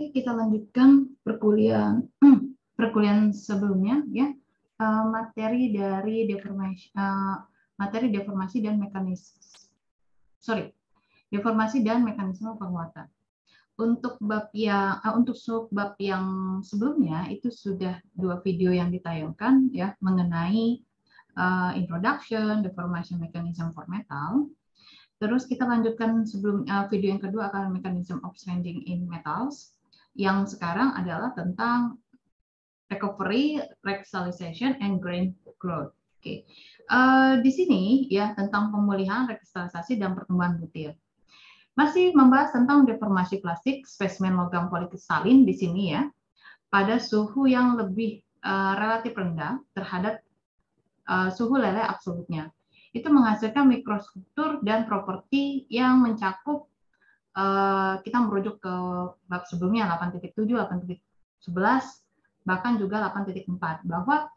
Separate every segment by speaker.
Speaker 1: Kita lanjutkan perkuliahan perkuliahan sebelumnya ya. Materi deformasi dan mekanisme penguatan. Untuk subbab yang sebelumnya itu sudah 2 video yang ditayangkan ya mengenai introduction, deformation mechanism for metal. Terus kita lanjutkan video yang kedua akan mechanism of strengthening in metals. Yang sekarang adalah tentang recovery, recrystallization, and grain growth. Oke. Di sini ya tentang pemulihan, rekristalisasi, dan pertumbuhan butir. Masih membahas tentang deformasi plastik spesimen logam polikristalin di sini ya, pada suhu yang lebih relatif rendah terhadap suhu leleh absolutnya. Itu menghasilkan mikrostruktur dan properti yang mencakup, kita merujuk ke bab sebelumnya 8.7, 8.11, bahkan juga 8.4, bahwa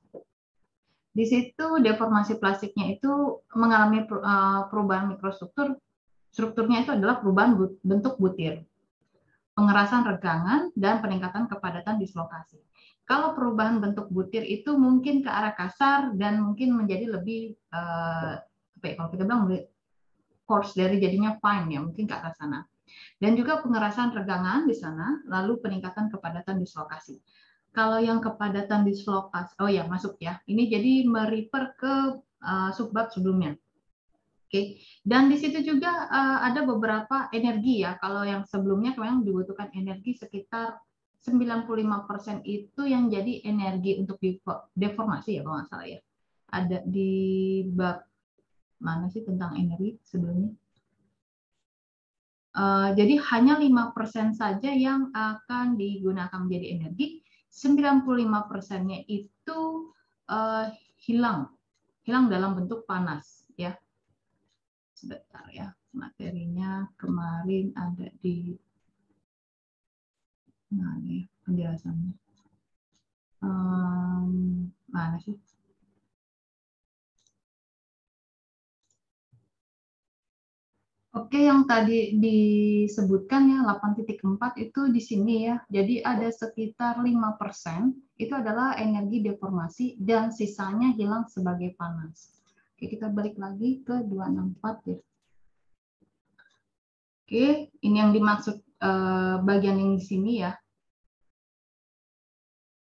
Speaker 1: di situ deformasi plastiknya itu mengalami perubahan mikrostruktur. Strukturnya itu adalah perubahan bentuk butir, pengerasan regangan, dan peningkatan kepadatan dislokasi. Kalau perubahan bentuk butir itu mungkin ke arah kasar dan mungkin menjadi lebih, kalau kita bilang coarse dari jadinya fine ya, mungkin ke arah sana. Dan juga pengerasan regangan di sana, lalu peningkatan kepadatan dislokasi. Kalau yang kepadatan dislokasi, oh ya masuk ya, ini jadi merefer ke subbab sebelumnya. Oke. Dan di situ juga ada beberapa energi ya. Kalau yang sebelumnya memang dibutuhkan energi sekitar 95% itu yang jadi energi untuk deformasi ya kalau nggak salah ya. Ada di bab mana sih tentang energi sebelumnya? Jadi hanya 5% saja yang akan digunakan menjadi energi, 95%-nya itu hilang dalam bentuk panas ya. Sebentar ya, materinya kemarin ada di mana ya penjelasannya? Mana sih? Oke, yang tadi disebutkan ya 8.4 itu di sini ya. Jadi ada sekitar 5% itu adalah energi deformasi dan sisanya hilang sebagai panas. Oke, kita balik lagi ke 264 ya. Oke, ini yang dimaksud bagian yang di sini ya.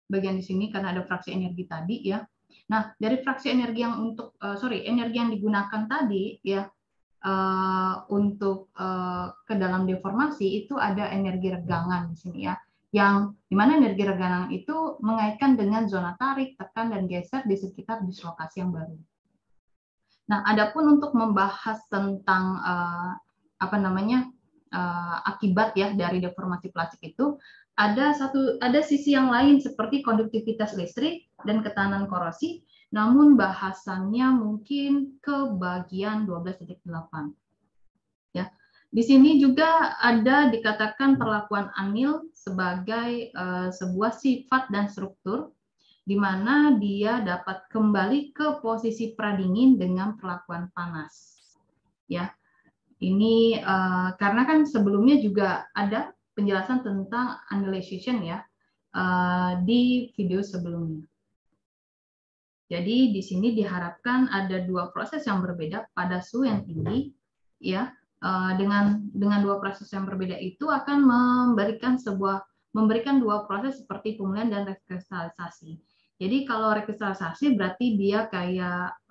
Speaker 1: Bagian di sini karena ada fraksi energi tadi ya. Nah, dari fraksi energi yang energi yang digunakan tadi ya, untuk ke dalam deformasi itu ada energi regangan di sini ya, yang dimana energi regangan itu mengaitkan dengan zona tarik, tekan, dan geser di sekitar dislokasi yang baru. Nah, adapun untuk membahas tentang akibat ya dari deformasi plastik itu ada sisi yang lain seperti konduktivitas listrik dan ketahanan korosi. Namun bahasannya mungkin ke bagian 12.8. Ya. Di sini juga ada dikatakan perlakuan anil sebagai sebuah sifat dan struktur di mana dia dapat kembali ke posisi pradingin dengan perlakuan panas. Ya. Ini karena kan sebelumnya juga ada penjelasan tentang annihilation ya di video sebelumnya. Jadi di sini diharapkan ada 2 proses yang berbeda pada suhu yang tinggi, ya. Dengan 2 proses yang berbeda itu akan memberikan 2 proses seperti pemulihan dan rekristalisasi. Jadi kalau rekristalisasi berarti dia kayak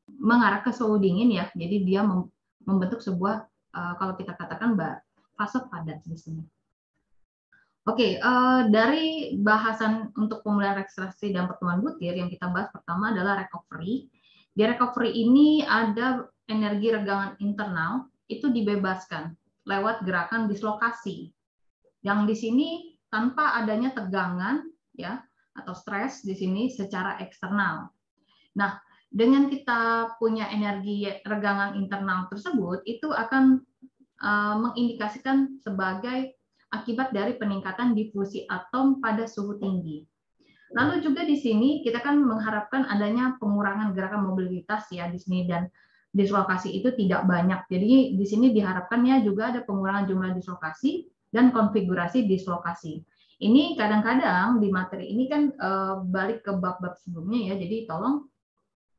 Speaker 1: mengarah ke suhu dingin ya. Jadi dia membentuk sebuah kalau kita katakan fase padat di sini. Oke, dari bahasan untuk pemulihan rekristalisasi dan pertumbuhan butir yang kita bahas pertama adalah recovery. Di recovery ini ada energi regangan internal itu dibebaskan lewat gerakan dislokasi. Yang di sini tanpa adanya tegangan ya atau stres di sini secara eksternal. Nah, dengan kita punya energi regangan internal tersebut itu akan mengindikasikan sebagai akibat dari peningkatan difusi atom pada suhu tinggi. Lalu juga di sini kita kan mengharapkan adanya pengurangan gerakan mobilitas ya di sini dan dislokasi itu tidak banyak. Jadi di sini diharapkannya juga ada pengurangan jumlah dislokasi dan konfigurasi dislokasi. Ini kadang-kadang di materi ini kan balik ke bab-bab sebelumnya ya, jadi tolong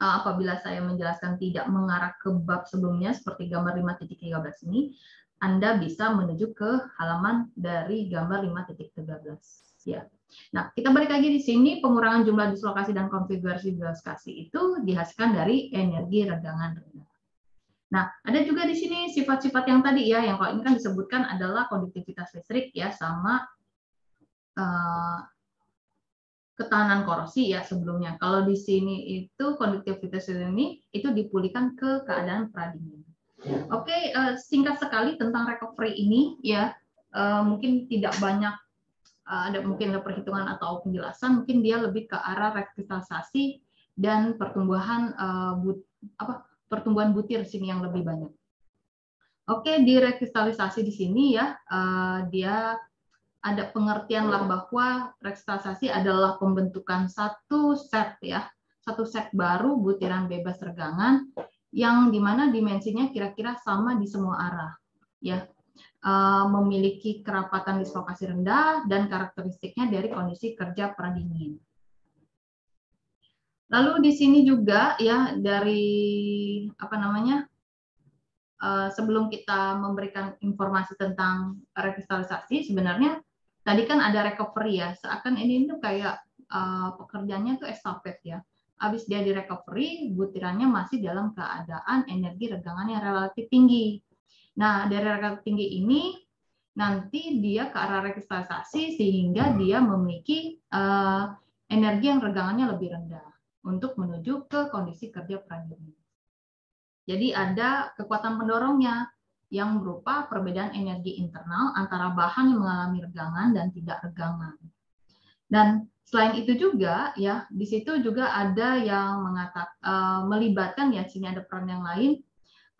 Speaker 1: apabila saya menjelaskan tidak mengarah ke bab sebelumnya seperti gambar 5.13 ini, Anda bisa menuju ke halaman dari gambar 5.13 ya. Nah, kita balik lagi di sini, pengurangan jumlah dislokasi dan konfigurasi dislokasi itu dihasilkan dari energi regangan rendah. Nah, ada juga di sini sifat-sifat yang tadi ya, yang kalau ini kan disebutkan adalah konduktivitas listrik ya, sama ketahanan korosi ya sebelumnya. Kalau di sini itu konduktivitas ini itu dipulihkan ke keadaan pradingin. Oke, singkat sekali tentang recovery ini ya, mungkin tidak banyak ada mungkin ada perhitungan atau penjelasan, mungkin dia lebih ke arah rekristalisasi dan pertumbuhan pertumbuhan butir sini yang lebih banyak. Oke, di rekristalisasi di sini ya, dia ada pengertian lah bahwa rekristalisasi adalah pembentukan satu set baru butiran bebas regangan yang dimana dimensinya kira-kira sama di semua arah ya. Memiliki kerapatan dislokasi rendah dan karakteristiknya dari kondisi kerja pradingin. Lalu di sini juga ya dari sebelum kita memberikan informasi tentang rekristalisasi, sebenarnya tadi kan ada recovery ya, seakan ini tuh kayak pekerjaannya tuh estafet ya. Habis dia di recovery, butirannya masih dalam keadaan energi regangan yang relatif tinggi. Nah, dari relatif tinggi ini nanti dia ke arah rekristalisasi sehingga dia memiliki energi yang regangannya lebih rendah untuk menuju ke kondisi kerja pradingin. Jadi ada kekuatan pendorongnya yang berupa perbedaan energi internal antara bahan yang mengalami regangan dan tidak regangan. Dan selain itu juga ya di situ juga ada yang melibatkan ya, sini ada peran yang lain,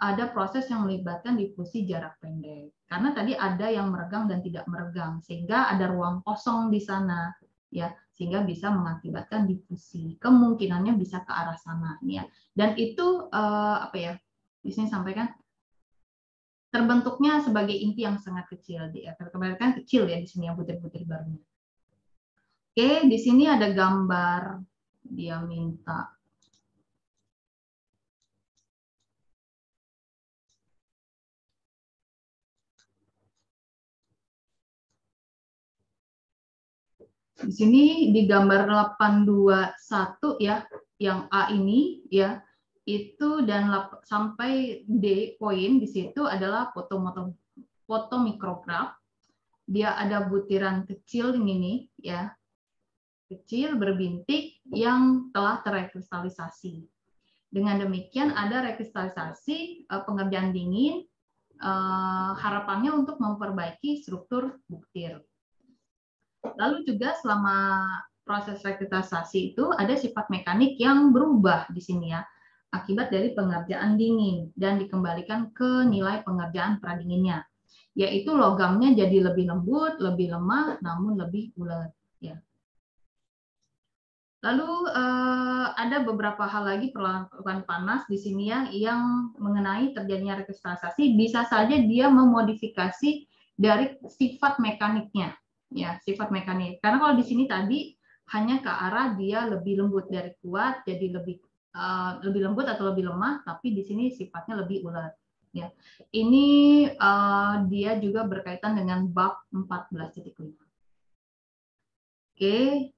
Speaker 1: ada proses yang melibatkan difusi jarak pendek. Karena tadi ada yang meregang dan tidak meregang, sehingga ada ruang kosong di sana, ya, sehingga bisa mengakibatkan difusi. Kemungkinannya bisa ke arah sana, ya. Dan itu di sini sampaikan terbentuknya sebagai inti yang sangat kecil, kebanyakan kecil ya di sini yang butir-butir barunya. Oke, di sini ada gambar dia minta. Di sini di gambar 821 ya, yang A ini ya, itu dan sampai D poin di situ adalah fotomikrograf. Dia ada butiran kecil ini ya, kecil berbintik yang telah terrekristalisasi. Dengan demikian ada rekristalisasi pengerjaan dingin, harapannya untuk memperbaiki struktur butir. Lalu juga selama proses rekristalisasi itu ada sifat mekanik yang berubah di sini ya, akibat dari pengerjaan dingin dan dikembalikan ke nilai pengerjaan pradinginnya, yaitu logamnya jadi lebih lembut, lebih lemah, namun lebih bulat. Ya. Lalu ada beberapa hal lagi perlakuan panas di sini ya, yang mengenai terjadinya rekristalisasi bisa saja dia memodifikasi dari sifat mekaniknya. Ya, sifat mekanik. Karena kalau di sini tadi hanya ke arah dia lebih lembut dari kuat, jadi lebih lembut atau lebih lemah, tapi di sini sifatnya lebih ulet. Ya, ini dia juga berkaitan dengan bab 14.5. Oke,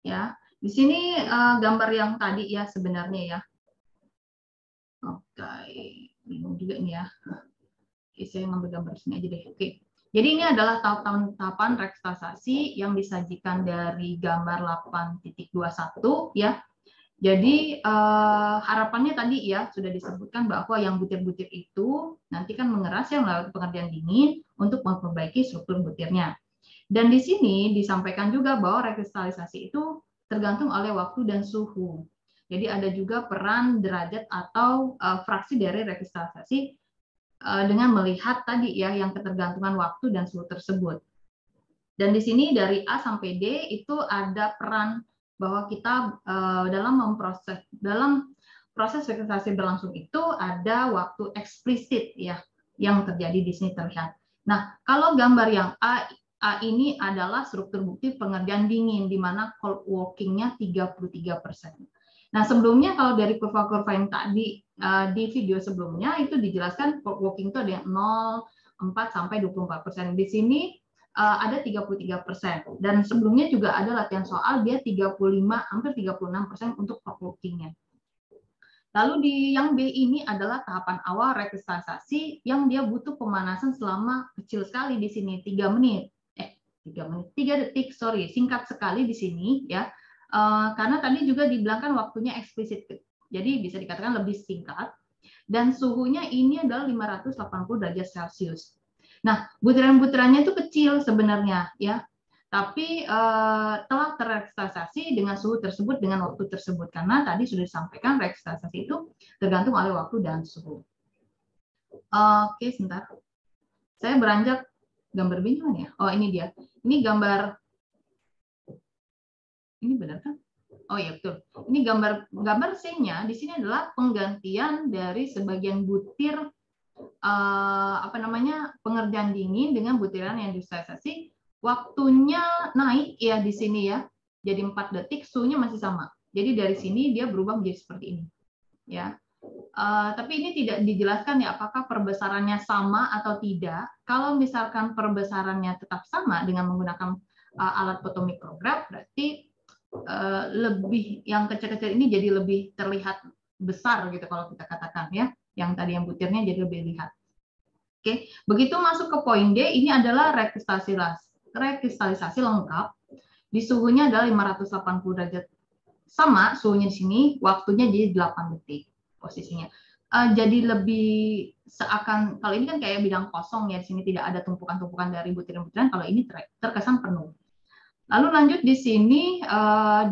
Speaker 1: ya. Di sini gambar yang tadi ya sebenarnya ya. Oke, bingung juga ini ya. Oke, saya ngambil gambar sini aja deh. Oke. Jadi ini adalah tahapan rekristalisasi yang disajikan dari gambar 8.21 ya. Jadi harapannya tadi ya sudah disebutkan bahwa yang butir-butir itu nanti kan mengeras ya melalui pengerjaan dingin untuk memperbaiki struktur butirnya. Dan di sini disampaikan juga bahwa rekristalisasi itu tergantung oleh waktu dan suhu. Jadi ada juga peran derajat atau fraksi dari rekristalisasi dengan melihat tadi ya yang ketergantungan waktu dan suhu tersebut. Dan di sini dari A sampai D itu ada peran bahwa kita dalam proses rekristalisasi berlangsung itu ada waktu eksplisit ya. yang terjadi di sini terlihat. Nah, kalau gambar yang A ini adalah struktur bukti pengerjaan dingin, di mana cold walking-nya 33%. Nah, sebelumnya kalau dari kurva-kurva yang tadi di video sebelumnya itu dijelaskan cold walking itu ada yang 0,4 sampai 24%. Di sini ada 33%. Dan sebelumnya juga ada latihan soal dia 35 hampir 36% untuk cold walking-nya. Lalu di yang B ini adalah tahapan awal rekristalisasi yang dia butuh pemanasan selama kecil sekali di sini 3 menit. 3 detik, singkat sekali di sini ya. Karena tadi juga dibilangkan waktunya eksplisit. Jadi bisa dikatakan lebih singkat dan suhunya ini adalah 580 derajat Celcius. Nah, butiran-butirannya itu kecil sebenarnya ya. Tapi telah terrekristalisasi dengan suhu tersebut dengan waktu tersebut karena tadi sudah disampaikan rekristalisasi itu tergantung oleh waktu dan suhu. Oke, sebentar. Saya beranjak gambar B mana ya? Oh, ini dia. Ini gambar. Ini benar kan? Oh iya betul. Ini gambar C-nya di sini adalah penggantian dari sebagian butir pengerjaan dingin dengan butiran yang dikristalisasi. Waktunya naik ya di sini ya. Jadi 4 detik, suhunya masih sama. Jadi dari sini dia berubah menjadi seperti ini. Ya. Tapi ini tidak dijelaskan ya apakah perbesarannya sama atau tidak. Kalau misalkan perbesarannya tetap sama dengan menggunakan alat fotomikrograf, berarti lebih yang kecil-kecil ini jadi lebih terlihat besar gitu kalau kita katakan ya. Yang tadi yang butirnya jadi lebih lihat. Oke, begitu masuk ke poin D, ini adalah rekristalisasi lengkap. Di suhunya adalah 580 derajat. Sama suhunya di sini, waktunya jadi 8 detik posisinya. Jadi lebih seakan, kalau ini kan kayak bidang kosong ya, di sini tidak ada tumpukan-tumpukan dari butiran-butiran, kalau ini terkesan penuh. Lalu lanjut di sini,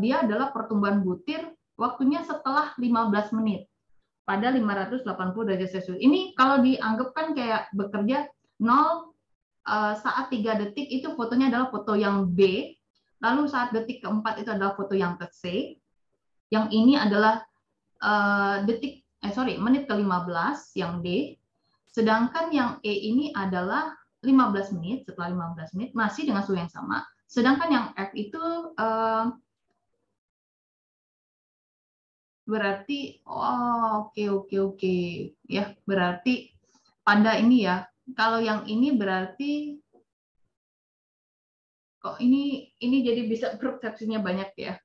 Speaker 1: dia adalah pertumbuhan butir, waktunya setelah 15 menit. Pada 580 derajat Celcius. Ini kalau dianggap kan kayak bekerja 0 saat 3 detik itu fotonya adalah foto yang B, lalu saat detik keempat itu adalah foto yang C, yang ini adalah menit ke-15 yang D, sedangkan yang E ini adalah 15 menit, setelah 15 menit masih dengan suhu yang sama, sedangkan yang F itu berarti oke ya, berarti pada ini ya. Kalau yang ini berarti kok ini jadi bisa persepsinya banyak ya.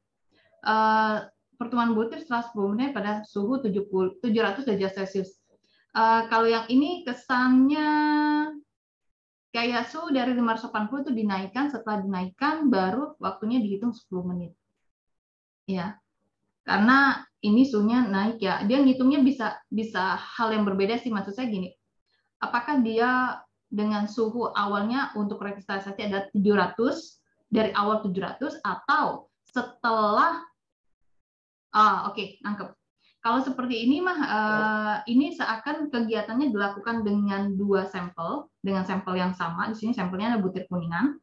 Speaker 1: Pertemuan butir setelah 10 menit pada suhu 700 derajat Celcius. Kalau yang ini kesannya kayak suhu dari 580 itu dinaikkan, setelah dinaikkan baru waktunya dihitung 10 menit. Ya. Karena ini suhunya naik ya, dia ngitungnya bisa hal yang berbeda sih, maksud saya gini, apakah dia dengan suhu awalnya untuk rekristalisasi ada 700 dari awal 700 atau setelah nangkep. Kalau seperti ini mah ini seakan kegiatannya dilakukan dengan 2 sampel dengan sampel yang sama. Di sini sampelnya ada butir kuningan.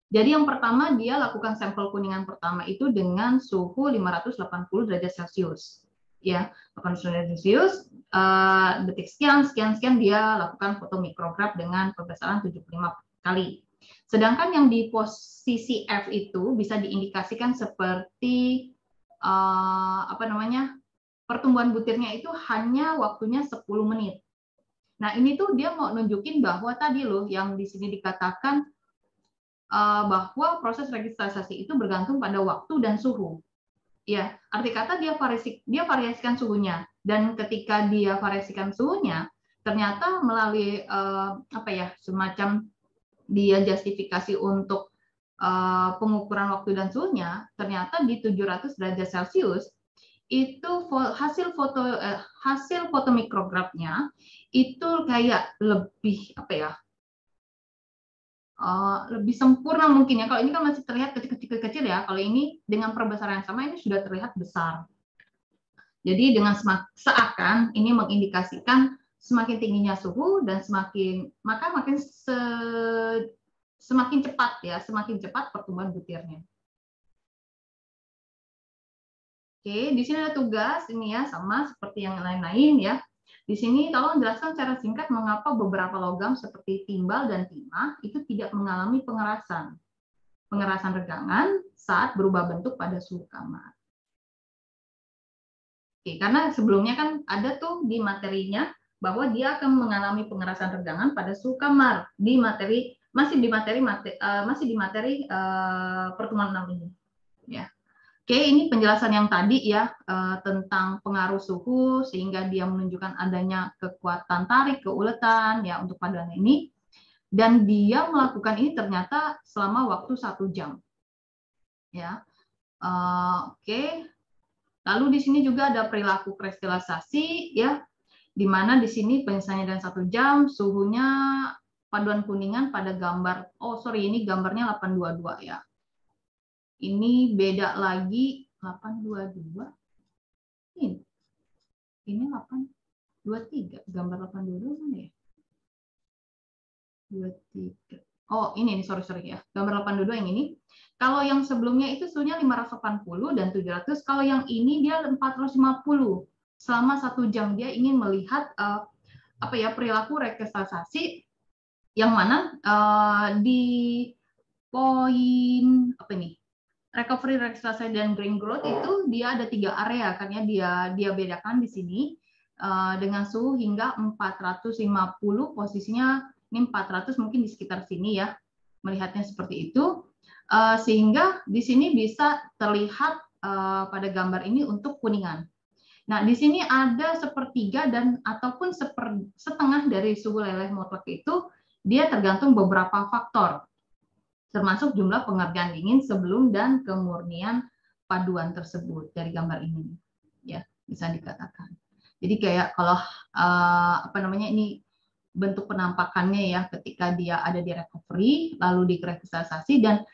Speaker 1: Jadi yang pertama dia lakukan sampel kuningan pertama itu dengan suhu 580 derajat Celcius. Ya, 80 derajat Celcius, detik sekian dia lakukan fotomikrograf dengan perbesaran 75 kali. Sedangkan yang di posisi F itu bisa diindikasikan seperti pertumbuhan butirnya itu hanya waktunya 10 menit. Nah, ini tuh dia mau nunjukin bahwa tadi loh yang di sini dikatakan bahwa proses rekristalisasi itu bergantung pada waktu dan suhu. Ya, arti kata dia variasikan suhunya, dan ketika dia variasikan suhunya, ternyata melalui semacam dia justifikasi untuk pengukuran waktu dan suhunya, ternyata di 700 derajat Celcius itu hasil fotomikrografnya itu kayak lebih lebih sempurna mungkin ya. Kalau ini kan masih terlihat kecil-kecil ya. Kalau ini dengan perbesaran yang sama ini sudah terlihat besar. Jadi dengan seakan ini mengindikasikan semakin tingginya suhu dan semakin cepat pertumbuhan butirnya. Oke, di sini ada tugas ini ya, sama seperti yang lain-lain ya. Di sini tolong jelaskan secara singkat mengapa beberapa logam seperti timbal dan timah itu tidak mengalami pengerasan regangan saat berubah bentuk pada suhu kamar. Oke, karena sebelumnya kan ada tuh di materinya bahwa dia akan mengalami pengerasan regangan pada suhu kamar di materi masih di materi pertemuan 6 ini, ya. Oke, ini penjelasan yang tadi ya tentang pengaruh suhu sehingga dia menunjukkan adanya kekuatan tarik, keuletan ya untuk paduan ini, dan dia melakukan ini ternyata selama waktu 1 jam, ya. Oke, lalu di sini juga ada perilaku kristelisasi ya, di mana di sini penyesuaiannya dan 1 jam, suhunya paduan kuningan pada gambar, ini gambarnya 822 ya. Ini beda lagi 822. Ini 823. Gambar 822 mana ya? 23. Oh, ini sorry ya. Gambar 822 yang ini. Kalau yang sebelumnya itu suhunya 580 dan 700, kalau yang ini dia 450. Selama 1 jam dia ingin melihat perilaku rekristalsasi yang mana di poin recovery, rekristalsasi dan green growth itu dia ada 3 area kan ya, dia bedakan di sini dengan suhu hingga 450, posisinya ini 400 mungkin di sekitar sini ya, melihatnya seperti itu, sehingga di sini bisa terlihat pada gambar ini untuk kuningan. Nah, di sini ada sepertiga dan ataupun setengah dari suhu leleh mutlak itu dia tergantung beberapa faktor, termasuk jumlah pengerjaan dingin sebelum dan kemurnian paduan tersebut dari gambar ini, ya bisa dikatakan. Jadi kayak kalau ini bentuk penampakannya ya ketika dia ada di recovery lalu dikristalsasi dan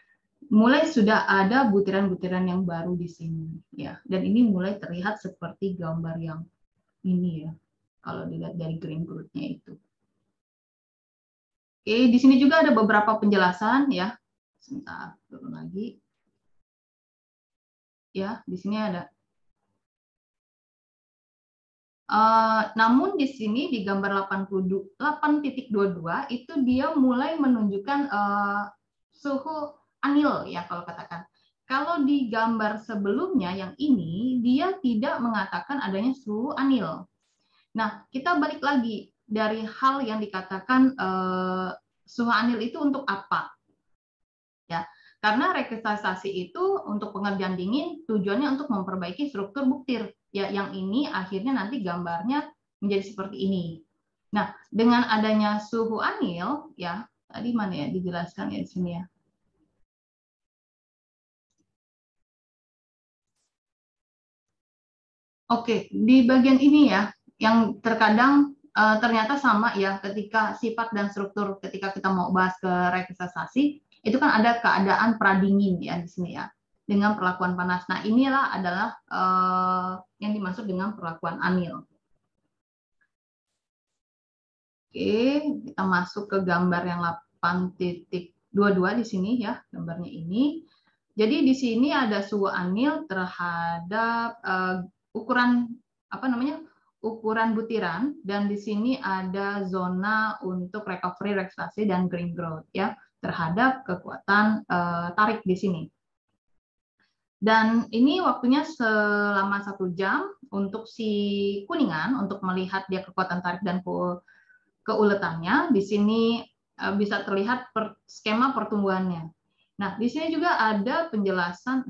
Speaker 1: mulai sudah ada butiran-butiran yang baru di sini ya, dan ini mulai terlihat seperti gambar yang ini ya kalau dilihat dari green growth-nya itu. Oke, di sini juga ada beberapa penjelasan ya. Sebentar, turun lagi. Ya, di sini ada. Namun di sini di gambar 8.22 itu dia mulai menunjukkan suhu anil ya kalau katakan. Kalau di gambar sebelumnya yang ini dia tidak mengatakan adanya suhu anil. Nah, kita balik lagi dari hal yang dikatakan suhu anil itu untuk apa? Ya, karena rekristalisasi itu untuk pengerjaan dingin tujuannya untuk memperbaiki struktur buktir. Ya, yang ini akhirnya nanti gambarnya menjadi seperti ini. Nah, dengan adanya suhu anil, ya tadi mana ya dijelaskan ya di sini ya. Oke, di bagian ini ya, yang terkadang ternyata sama ya ketika sifat dan struktur ketika kita mau bahas ke rekristalisasi itu kan ada keadaan pradingin ya di sini ya dengan perlakuan panas. Nah, inilah adalah yang dimaksud dengan perlakuan anil. Oke, kita masuk ke gambar yang 8.22 di sini ya, gambarnya ini. Jadi di sini ada suhu anil terhadap ukuran ukuran butiran, dan di sini ada zona untuk recovery, rekristalsasi dan green growth ya terhadap kekuatan tarik di sini. Dan ini waktunya selama 1 jam untuk si kuningan untuk melihat dia kekuatan tarik dan keuletannya. Di sini bisa terlihat skema pertumbuhannya. Nah, di sini juga ada penjelasan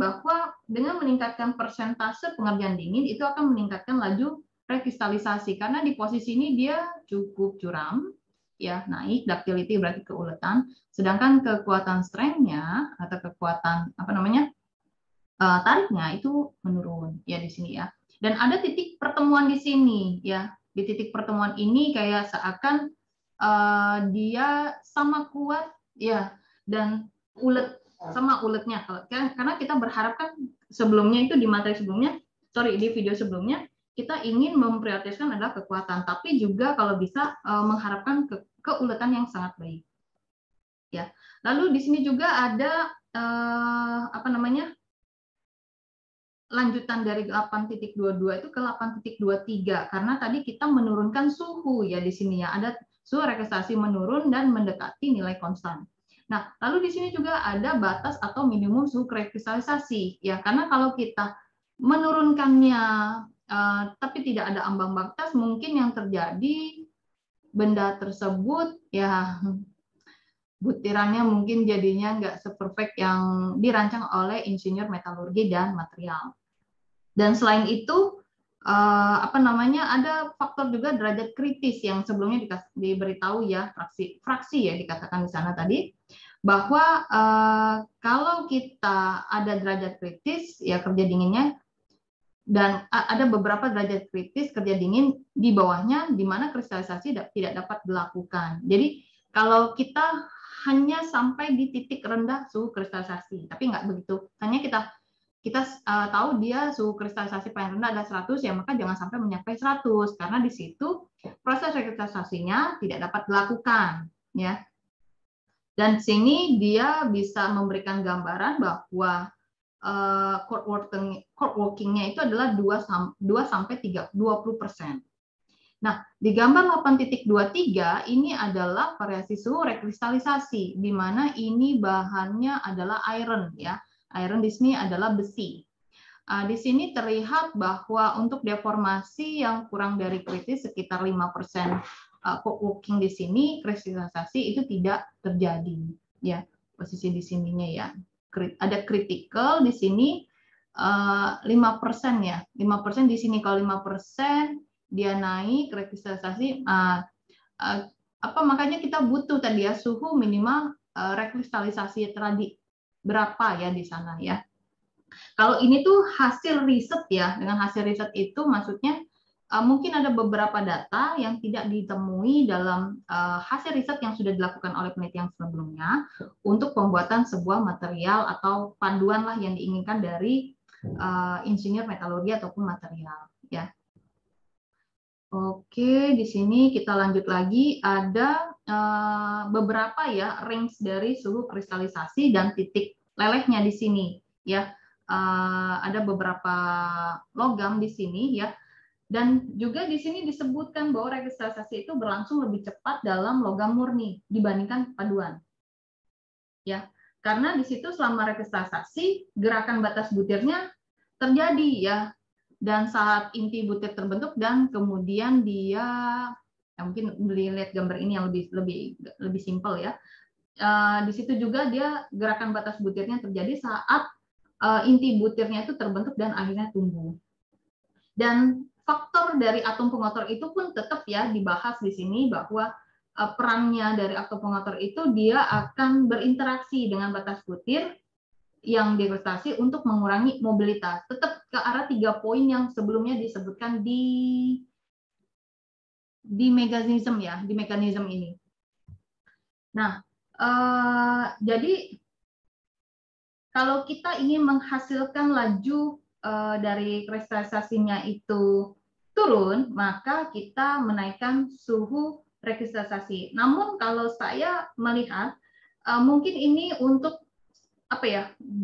Speaker 1: bahwa dengan meningkatkan persentase pengerjaan dingin itu akan meningkatkan laju rekristalisasi karena di posisi ini dia cukup curam ya, naik ductility berarti keuletan, sedangkan kekuatan strength-nya atau kekuatan tariknya itu menurun ya di sini ya. Dan ada titik pertemuan di sini ya. Di titik pertemuan ini kayak seakan dia sama kuat ya dan ulet sama uletnya, karena kita berharap kan sebelumnya itu di materi sebelumnya, di video sebelumnya kita ingin memprioritaskan adalah kekuatan, tapi juga kalau bisa mengharapkan keuletan yang sangat baik. Ya, lalu di sini juga ada lanjutan dari 8.22 itu ke 8.23 karena tadi kita menurunkan suhu ya di sini ya, ada suhu rekristalisasi menurun dan mendekati nilai konstan. Nah, lalu di sini juga ada batas atau minimum suhu rekristalisasi ya, karena kalau kita menurunkannya tapi tidak ada ambang batas, mungkin yang terjadi benda tersebut ya butirannya mungkin jadinya nggak seperfect yang dirancang oleh insinyur metalurgi dan material. Dan selain itu, ada faktor juga derajat kritis yang sebelumnya diberitahu ya, fraksi ya dikatakan di sana tadi, bahwa kalau kita ada derajat kritis ya kerja dinginnya, dan ada beberapa derajat kritis kerja dingin di bawahnya di mana kristalisasi tidak dapat dilakukan. Jadi kalau kita hanya sampai di titik rendah suhu kristalisasi, tapi nggak begitu. Hanya kita tahu dia suhu kristalisasi paling rendah ada 100 ya, maka jangan sampai mencapai 100 karena di situ proses rekristalisasinya tidak dapat dilakukan ya. Dan sini dia bisa memberikan gambaran bahwa core working-nya itu adalah 2 sampai 20%. Nah, di gambar 8.23 ini adalah variasi suhu rekristalisasi di mana ini bahannya adalah iron ya. Iron di sini adalah besi. Di sini terlihat bahwa untuk deformasi yang kurang dari kritis sekitar 5% core working di sini kristalisasi itu tidak terjadi ya. Posisi di sininya ya. Ada critical di sini 5% ya. 5% di sini, kalau 5% dia naik rekristalisasi makanya kita butuh tadi ya suhu minimal rekristalisasi tadi berapa ya di sana ya. Kalau ini tuh hasil riset ya, dengan hasil riset itu maksudnya mungkin ada beberapa data yang tidak ditemui dalam hasil riset yang sudah dilakukan oleh penelitian sebelumnya untuk pembuatan sebuah material atau panduan lah yang diinginkan dari insinyur metalurgi ataupun material ya. Oke, di sini kita lanjut lagi, ada beberapa ya range dari suhu kristalisasi dan titik lelehnya di sini ya. Ada beberapa logam di sini ya, dan juga di sini disebutkan bahwa rekristalisasi itu berlangsung lebih cepat dalam logam murni dibandingkan paduan ya, karena di situ selama rekristalisasi gerakan batas butirnya terjadi ya, dan saat inti butir terbentuk dan kemudian dia mungkin lihat gambar ini yang lebih simpel ya. Di situ juga dia gerakan batas butirnya terjadi saat inti butirnya itu terbentuk dan akhirnya tumbuh. Dan faktor dari atom pengotor itu pun tetap ya dibahas di sini bahwa perannya dari atom pengotor itu dia akan berinteraksi dengan batas butir yang dikristalisasi untuk mengurangi mobilitas. Tetap ke arah 3 poin yang sebelumnya disebutkan di mekanisme ya, di mekanisme ini. Nah, jadi kalau kita ingin menghasilkan laju dari kristalisasinya itu turun, maka kita menaikkan suhu rekristalisasi. Namun kalau saya melihat mungkin ini untuk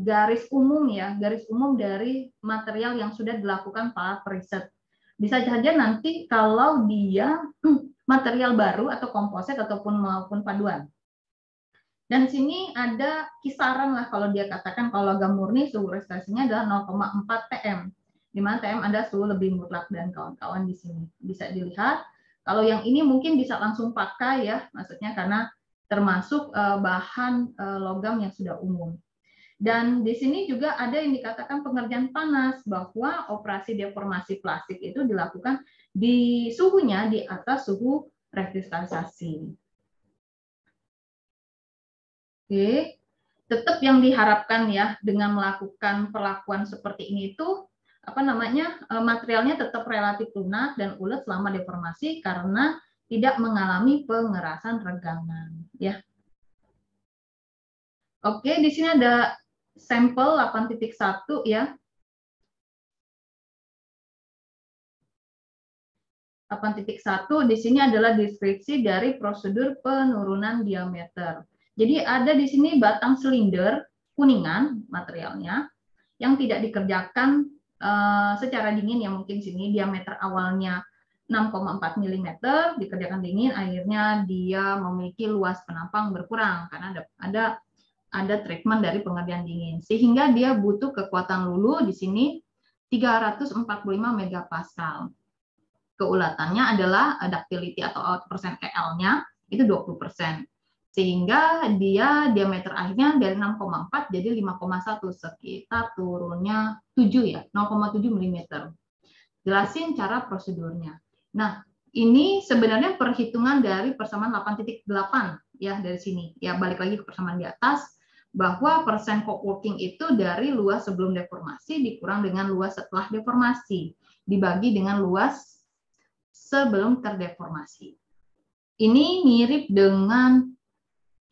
Speaker 1: garis umum ya, garis umum dari material yang sudah dilakukan para periset. Bisa saja nanti kalau dia material baru atau komposit ataupun maupun paduan. Dan sini ada kisaran lah kalau dia katakan kalau logam murni suhu rekristalisasinya adalah 0,4 TM. Di mana TM ada suhu lebih mutlak dan kawan-kawan di sini. Bisa dilihat. Kalau yang ini mungkin bisa langsung pakai ya, maksudnya karena termasuk bahan logam yang sudah umum. Dan di sini juga ada yang dikatakan pengerjaan panas, bahwa operasi deformasi plastik itu dilakukan di suhunya di atas suhu rekristalisasi. Oke, tetap yang diharapkan ya dengan melakukan perlakuan seperti ini itu materialnya tetap relatif lunak dan ulet selama deformasi karena tidak mengalami pengerasan regangan ya. Oke, di sini ada sampel 8.1 ya. 8.1 di sini adalah deskripsi dari prosedur penurunan diameter. Jadi ada di sini batang silinder kuningan materialnya yang tidak dikerjakan secara dingin ya, mungkin sini diameter awalnya 6,4 mm, dikerjakan dingin, akhirnya dia memiliki luas penampang berkurang karena ada treatment dari pengerjaan dingin, sehingga dia butuh kekuatan lulu di sini 345 megapascal. Keulatannya adalah ductility atau persen EL-nya itu 20%. Sehingga dia diameter akhirnya dari 6,4 jadi 5,1, sekitar turunnya 7 ya, 0,7 mm. Jelasin cara prosedurnya. Nah, ini sebenarnya perhitungan dari persamaan 8.8 ya dari sini. Ya balik lagi ke persamaan di atas, bahwa persen co-working itu dari luas sebelum deformasi dikurang dengan luas setelah deformasi dibagi dengan luas sebelum terdeformasi. Ini mirip dengan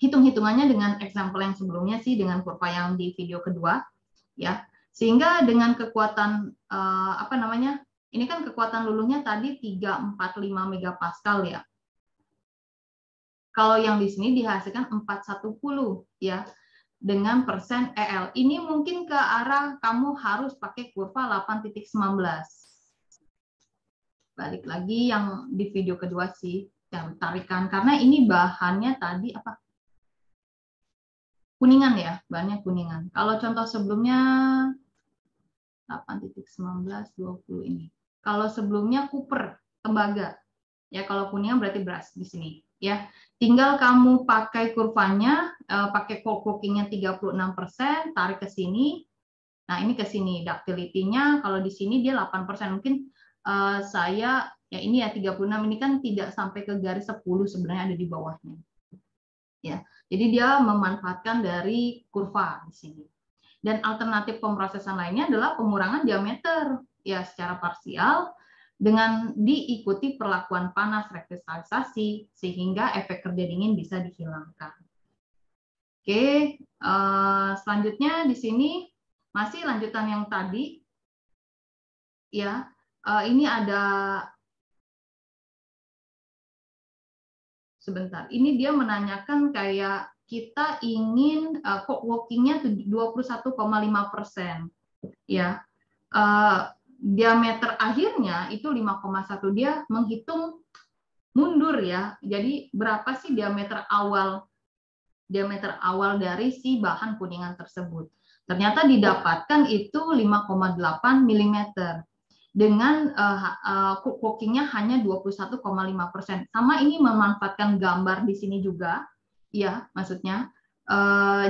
Speaker 1: hitung-hitungannya dengan example yang sebelumnya sih, dengan kurva yang di video kedua ya. Sehingga dengan kekuatan ini kan kekuatan luluhnya tadi 345 megapascal ya. Kalau yang di sini dihasilkan 410 ya, dengan persen EL. Ini mungkin ke arah kamu harus pakai kurva 8.19. Balik lagi yang di video kedua sih, yang tarikan, karena ini bahannya tadi apa? Kuningan ya, bahannya kuningan. Kalau contoh sebelumnya 8.1920 ini. Kalau sebelumnya Cooper, tembaga. Ya, kalau kuningan berarti beras di sini, ya. Tinggal kamu pakai kurvanya, pakai co-working-nya 36%, tarik ke sini. Nah, ini ke sini ductility-nya, kalau di sini dia 8%. Mungkin saya ya ini ya 36, ini kan tidak sampai ke garis 10 sebenarnya, ada di bawahnya. Ya. Jadi dia memanfaatkan dari kurva di sini. Dan alternatif pemrosesan lainnya adalah pengurangan diameter ya secara parsial dengan diikuti perlakuan panas rekristalisasi sehingga efek kerja dingin bisa dihilangkan. Oke, selanjutnya di sini masih lanjutan yang tadi ya. Ini ada sebentar. Ini dia menanyakan kayak kita ingin co-working-nya 21,5% ya. Diameter akhirnya itu 5,1, dia menghitung mundur ya. Jadi berapa sih diameter awal dari si bahan kuningan tersebut. Ternyata didapatkan itu 5,8 mm dengan co-working-nya hanya 21,5%. Sama ini memanfaatkan gambar di sini juga, ya maksudnya.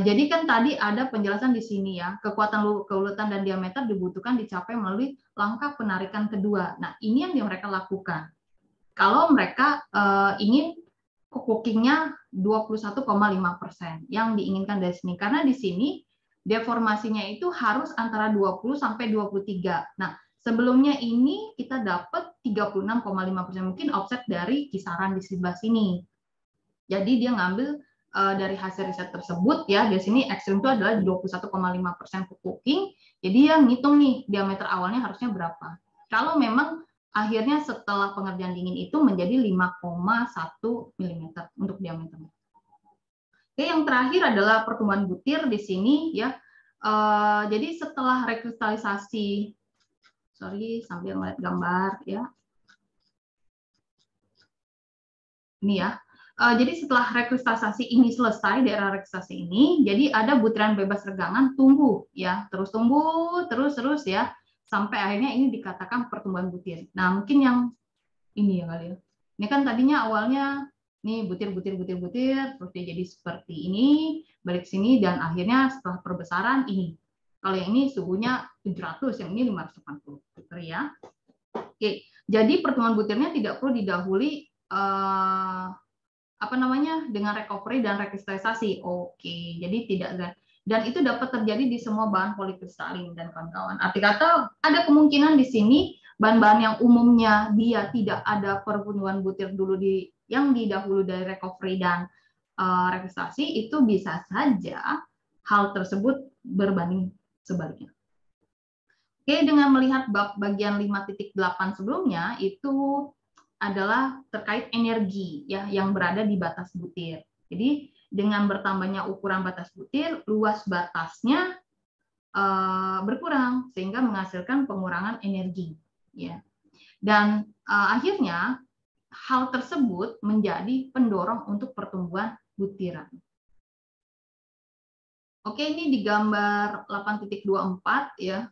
Speaker 1: Jadi kan tadi ada penjelasan di sini ya, kekuatan keulutan dan diameter dibutuhkan dicapai melalui langkah penarikan kedua. Nah, ini yang mereka lakukan. Kalau mereka ingin co-working-nya 21,5% yang diinginkan dari sini, karena di sini deformasinya itu harus antara 20 sampai 23. Nah, sebelumnya ini kita dapat 36,5%, mungkin offset dari kisaran di sebelah sini. Jadi dia ngambil dari hasil riset tersebut ya, di sini ekstrim itu adalah 21,5% co-working. Jadi dia ngitung nih diameter awalnya harusnya berapa. Kalau memang akhirnya setelah pengerjaan dingin itu menjadi 5,1 mm untuk diameternya. Oke, yang terakhir adalah pertumbuhan butir di sini ya. Jadi setelah rekristalisasi, sambil melihat gambar ya. Ini ya. Jadi setelah rekristalisasi ini selesai, daerah rekristalisasi ini, jadi ada butiran bebas regangan tumbuh ya, terus tumbuh terus ya, sampai akhirnya ini dikatakan pertumbuhan butir. Nah, mungkin yang ini ya kali ya. Ini kan tadinya awalnya nih butir, terus dia jadi seperti ini, balik sini, dan akhirnya setelah perbesaran ini. Kalau yang ini suhunya 700, yang ini 580 liter ya. Oke, jadi pertumbuhan butirnya tidak perlu didahului dengan recovery dan rekristalisasi. Oke, jadi tidak, dan itu dapat terjadi di semua bahan polikristalin dan kawan-kawan. Arti kata ada kemungkinan di sini bahan-bahan yang umumnya dia tidak ada pertumbuhan butir dulu yang didahului dari recovery dan rekristalisasi, itu bisa saja hal tersebut berbanding sebaliknya. Oke, dengan melihat bab bagian 5.8 sebelumnya itu adalah terkait energi ya yang berada di batas butir. Jadi dengan bertambahnya ukuran batas butir, luas batasnya berkurang sehingga menghasilkan pengurangan energi, ya. Dan akhirnya hal tersebut menjadi pendorong untuk pertumbuhan butiran. Oke, ini di gambar 8.24 ya.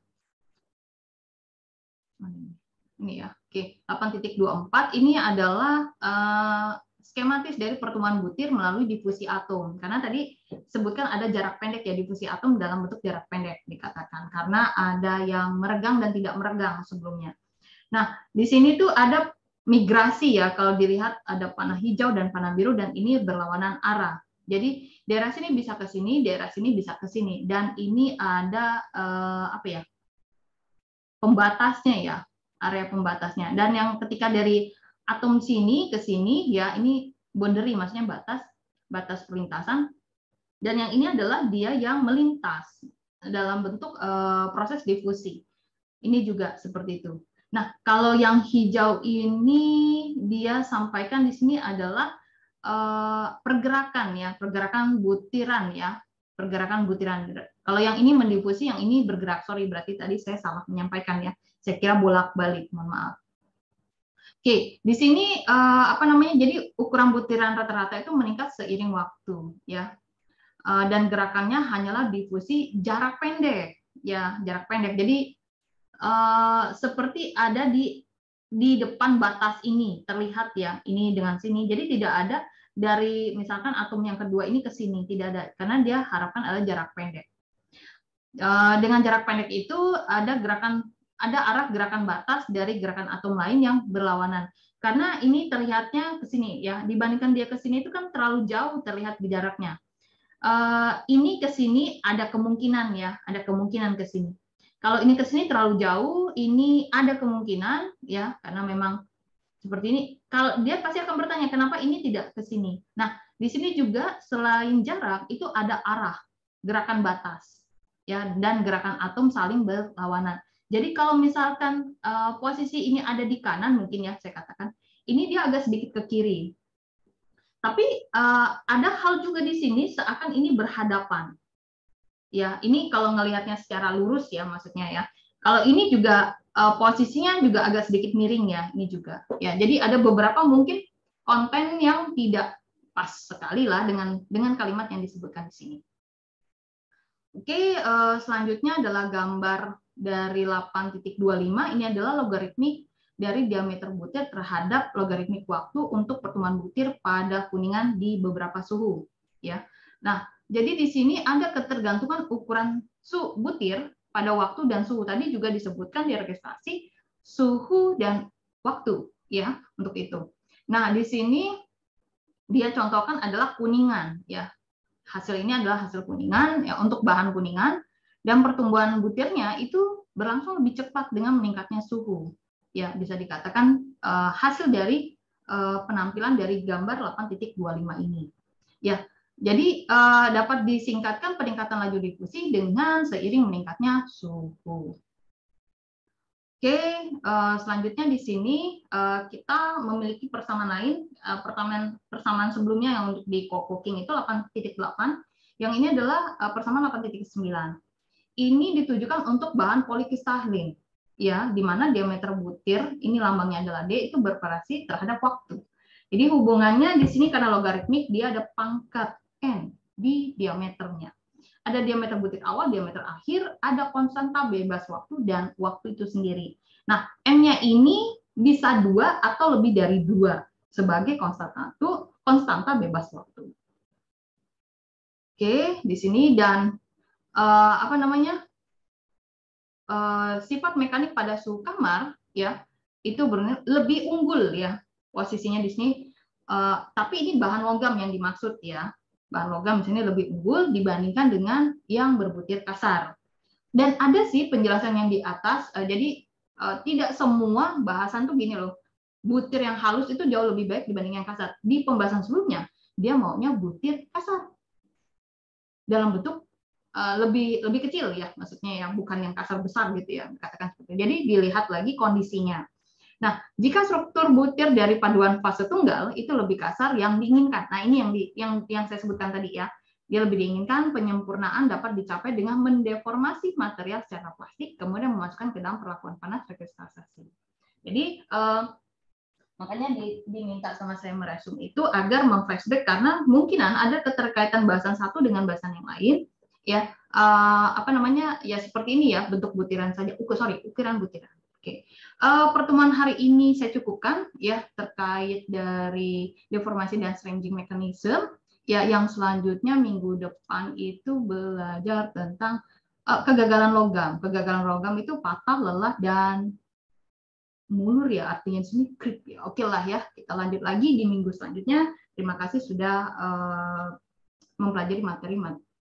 Speaker 1: Ini ya. Oke, 8.24 ini adalah skematis dari pertumbuhan butir melalui difusi atom. Karena tadi sebutkan ada jarak pendek ya, difusi atom dalam bentuk jarak pendek dikatakan. Karena ada yang meregang dan tidak meregang sebelumnya. Nah, di sini tuh ada migrasi ya, kalau dilihat ada panah hijau dan panah biru dan ini berlawanan arah. Jadi daerah sini bisa ke sini, daerah sini bisa ke sini, dan ini ada apa ya, pembatasnya ya, area pembatasnya. Dan yang ketika dari atom sini ke sini ya, ini boundary, maksudnya batas perlintasan. Dan yang ini adalah dia yang melintas dalam bentuk proses difusi. Ini juga seperti itu. Nah, kalau yang hijau ini dia sampaikan di sini adalah pergerakan ya, pergerakan butiran ya, pergerakan butiran. Kalau yang ini mendifusi, yang ini bergerak. Sorry, berarti tadi saya salah menyampaikan ya. Saya kira bolak-balik, mohon maaf. Oke, di sini apa namanya? Jadi ukuran butiran rata-rata itu meningkat seiring waktu ya. Dan gerakannya hanyalah difusi jarak pendek ya, jarak pendek. Jadi seperti ada di depan batas ini terlihat ya, ini dengan sini. Jadi tidak ada dari misalkan atom yang kedua ini ke sini, tidak ada, karena dia harapkan adalah jarak pendek. Dengan jarak pendek itu ada arah gerakan batas dari gerakan atom lain yang berlawanan. Karena ini terlihatnya ke sini ya, dibandingkan dia ke sini itu kan terlalu jauh terlihat di jaraknya. Ini ke sini ada kemungkinan ya, ada kemungkinan ke sini. Kalau ini ke sini terlalu jauh, ini ada kemungkinan ya, karena memang seperti ini. Kalau dia pasti akan bertanya kenapa ini tidak ke sini. Nah, di sini juga selain jarak itu ada arah gerakan batas ya, dan gerakan atom saling berlawanan. Jadi kalau misalkan posisi ini ada di kanan mungkin ya saya katakan, ini dia agak sedikit ke kiri. Tapi ada hal juga di sini seakan ini berhadapan. Ya, ini kalau ngelihatnya secara lurus ya maksudnya ya. Kalau ini juga posisinya juga agak sedikit miring ya, ini juga. Ya, jadi ada beberapa mungkin konten yang tidak pas sekali lah dengan kalimat yang disebutkan di sini. Oke, selanjutnya adalah gambar dari 8.25. Ini adalah logaritmik dari diameter butir terhadap logaritmik waktu untuk pertumbuhan butir pada kuningan di beberapa suhu. Ya, nah jadi di sini ada ketergantungan ukuran butir pada waktu dan suhu. Tadi juga disebutkan di registrasi suhu dan waktu ya untuk itu. Nah di sini dia contohkan adalah kuningan ya. Hasil ini adalah hasil kuningan ya, untuk bahan kuningan, dan pertumbuhan butirnya itu berlangsung lebih cepat dengan meningkatnya suhu. Ya, bisa dikatakan hasil dari penampilan dari gambar 8.25 ini. Ya, jadi dapat disingkatkan peningkatan laju difusi dengan seiring meningkatnya suhu. Oke, selanjutnya di sini kita memiliki persamaan lain, persamaan sebelumnya yang untuk di co-cooking itu 8.8, yang ini adalah persamaan 8.9. Ini ditujukan untuk bahan polikristalin, ya, di mana diameter butir, ini lambangnya adalah D, itu bervariasi terhadap waktu. Jadi hubungannya di sini karena logaritmik, dia ada pangkat N di diameternya. Ada diameter butir awal, diameter akhir, ada konstanta bebas waktu, dan waktu itu sendiri. Nah, M-nya ini bisa 2 atau lebih dari 2 sebagai konstanta bebas waktu. Oke, di sini dan apa namanya, sifat mekanik pada suhu kamar ya itu lebih unggul ya posisinya di sini. Tapi ini bahan logam yang dimaksud ya. Bahan logam di sini lebih unggul dibandingkan dengan yang berbutir kasar. Dan ada sih penjelasan yang di atas, jadi tidak semua bahasan tuh gini loh, butir yang halus itu jauh lebih baik dibanding yang kasar. Di pembahasan sebelumnya, dia maunya butir kasar. Dalam bentuk lebih kecil ya, maksudnya yang bukan yang kasar besar gitu ya, katakan seperti itu. Jadi dilihat lagi kondisinya. Nah, jika struktur butir dari paduan fase tunggal itu lebih kasar yang diinginkan. Nah, ini yang saya sebutkan tadi ya. Dia lebih diinginkan penyempurnaan dapat dicapai dengan mendeformasi material secara plastik, kemudian memasukkan ke dalam perlakuan panas rekristalisasi. Jadi makanya diminta sama saya meresum itu agar memflashback karena mungkinan ada keterkaitan bahasan satu dengan bahasan yang lain, ya apa namanya ya seperti ini ya bentuk butiran saja, ukiran butiran. Oke, pertemuan hari ini saya cukupkan ya terkait dari deformasi dan stringing mechanism. Ya, yang selanjutnya minggu depan itu belajar tentang kegagalan logam. Kegagalan logam itu patah, lelah, dan mulur ya, artinya di sini krip ya. Oke lah ya, kita lanjut lagi di minggu selanjutnya. Terima kasih sudah mempelajari materi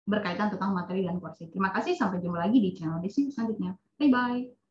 Speaker 1: berkaitan tentang materi dan kursi. Terima kasih, sampai jumpa lagi di channel Desi selanjutnya. Bye bye.